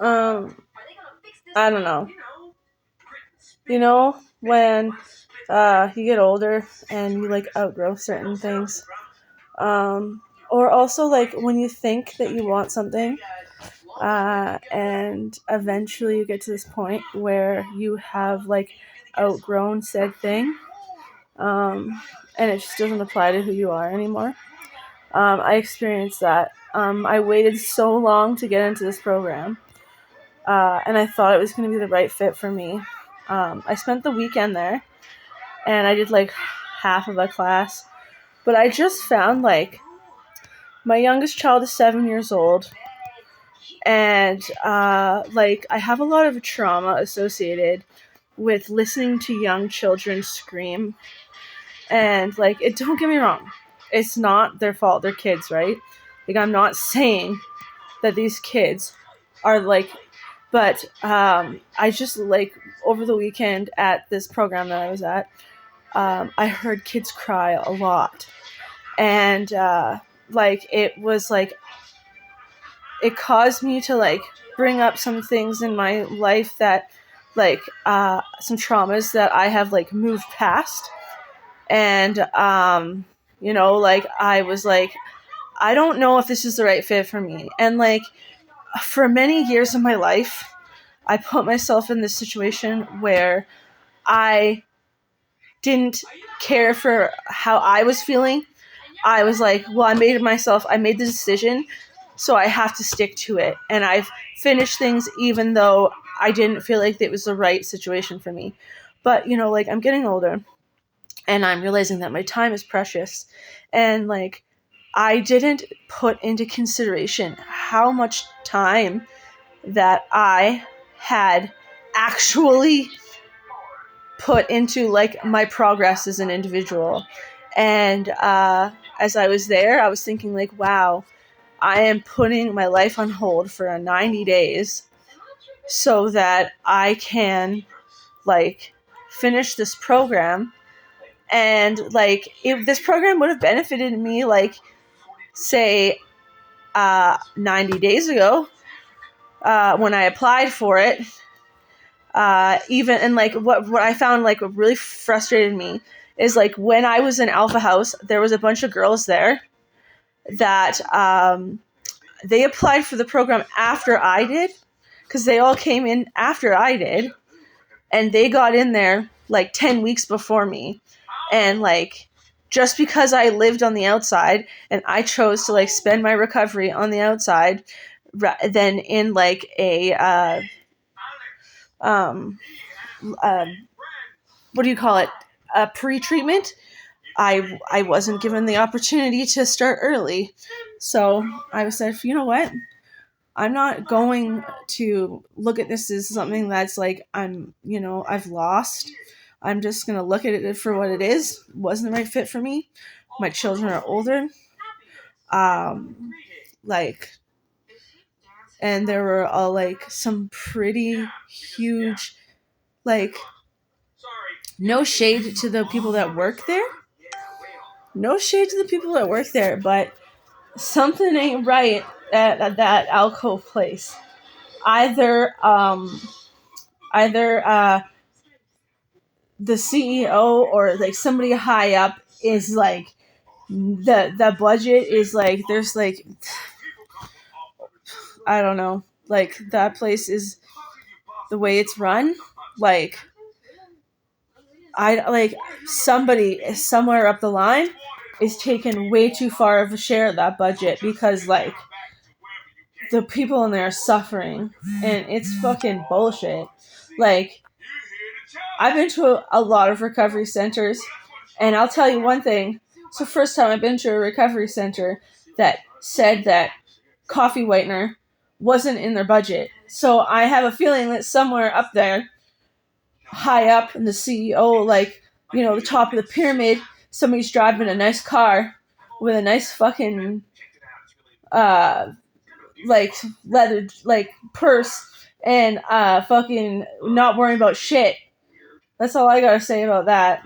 Um, I don't know. When you get older and you like outgrow certain things. Or also like when you think that you want something, and eventually you get to this point where you have like outgrown said thing, and it just doesn't apply to who you are anymore. I experienced that. I waited so long to get into this program, and I thought it was going to be the right fit for me. I spent the weekend there, and I did like half of a class, but I just found like my youngest child is 7 years old, and like I have a lot of trauma associated with listening to young children scream. And like, don't get me wrong, it's not their fault. They're kids, right? Like, I'm not saying that these kids are like, but I just like over the weekend at this program that I was at, I heard kids cry a lot, and like it was like it caused me to like bring up some things in my life that like some traumas that I have like moved past. And like I was like, I don't know if this is the right fit for me. And like for many years of my life, I put myself in this situation where I didn't care for how I was feeling. I was like, well, I made the decision, so I have to stick to it. And I've finished things even though I didn't feel like it was the right situation for me. But, like I'm getting older and I'm realizing that my time is precious. And like, I didn't put into consideration how much time that I had actually put into like my progress as an individual. And as I was there, I was thinking like, wow, I am putting my life on hold for 90 days so that I can like finish this program. And like if this program would have benefited me like say 90 days ago, when I applied for it, even and like what I found like what really frustrated me is like when I was in Alpha House, there was a bunch of girls there that they applied for the program after I did, because they all came in after I did, and they got in there like 10 weeks before me. And like just because I lived on the outside and I chose to like spend my recovery on the outside than in like a what do you call it, a pre-treatment, I wasn't given the opportunity to start early. So I said, you know what, I'm not going to look at this as something that's like I've lost. I'm just going to look at it for what it is. It wasn't the right fit for me. My children are older. Like, and there were like some pretty huge, like, no shade to the people that work there. No shade to the people that work there, but something ain't right at that alcove place. Either the CEO or like somebody high up is like the budget is like there's like I don't know, like that place is the way it's run, like I like somebody somewhere up the line is taking way too far of a share of that budget, because like the people in there are suffering and it's fucking bullshit. Like I've been to a lot of recovery centers, and I'll tell you one thing. It's the first time I've been to a recovery center that said that coffee whitener wasn't in their budget. So I have a feeling that somewhere up there, high up in the CEO, like, the top of the pyramid, somebody's driving a nice car with a nice fucking, like, leather, like, purse, and, fucking not worrying about shit. That's all I gotta say about that.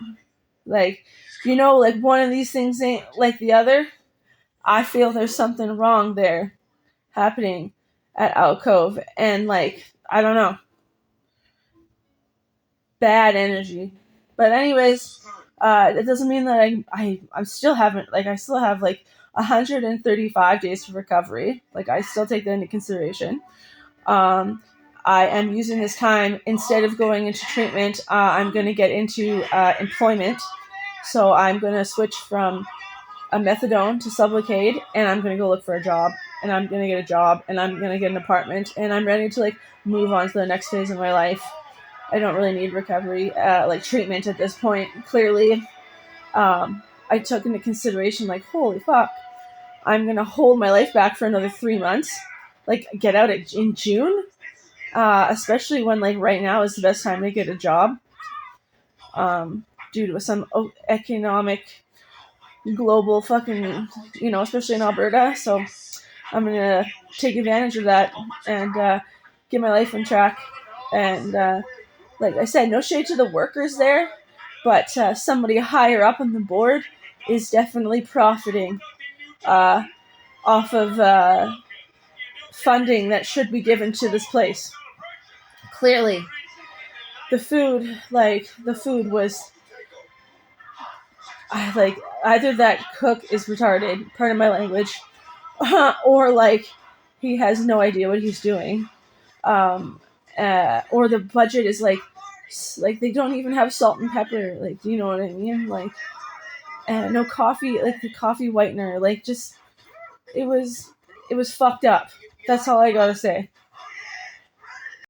Like, like one of these things ain't like the other. I feel there's something wrong there happening. at Alcove, and like, I don't know, bad energy. But anyways, it doesn't mean that I still haven't, like, I still have like 135 days for recovery. Like, I still take that into consideration. Um, I am using this time, instead of going into treatment, I'm going to get into employment. So I'm going to switch from a methadone to Sublocade, and I'm going to go look for a job, and I'm going to get a job, and I'm going to get an apartment, and I'm ready to like move on to the next phase of my life. I don't really need recovery, like treatment at this point. Clearly, I took into consideration, like, holy fuck, I'm going to hold my life back for another 3 months. Like, get out in June? Especially when, like, right now is the best time to get a job, due to some economic global fucking, especially in Alberta. So I'm gonna take advantage of that and get my life on track. And like I said, no shade to the workers there, but somebody higher up on the board is definitely profiting off of funding that should be given to this place. Clearly, the food was like, either that cook is retarded, pardon my language, or like he has no idea what he's doing, or the budget is like they don't even have salt and pepper. Like, do you know what I mean? Like, no coffee, like the coffee whitener. Like, just it was fucked up. That's all I gotta say.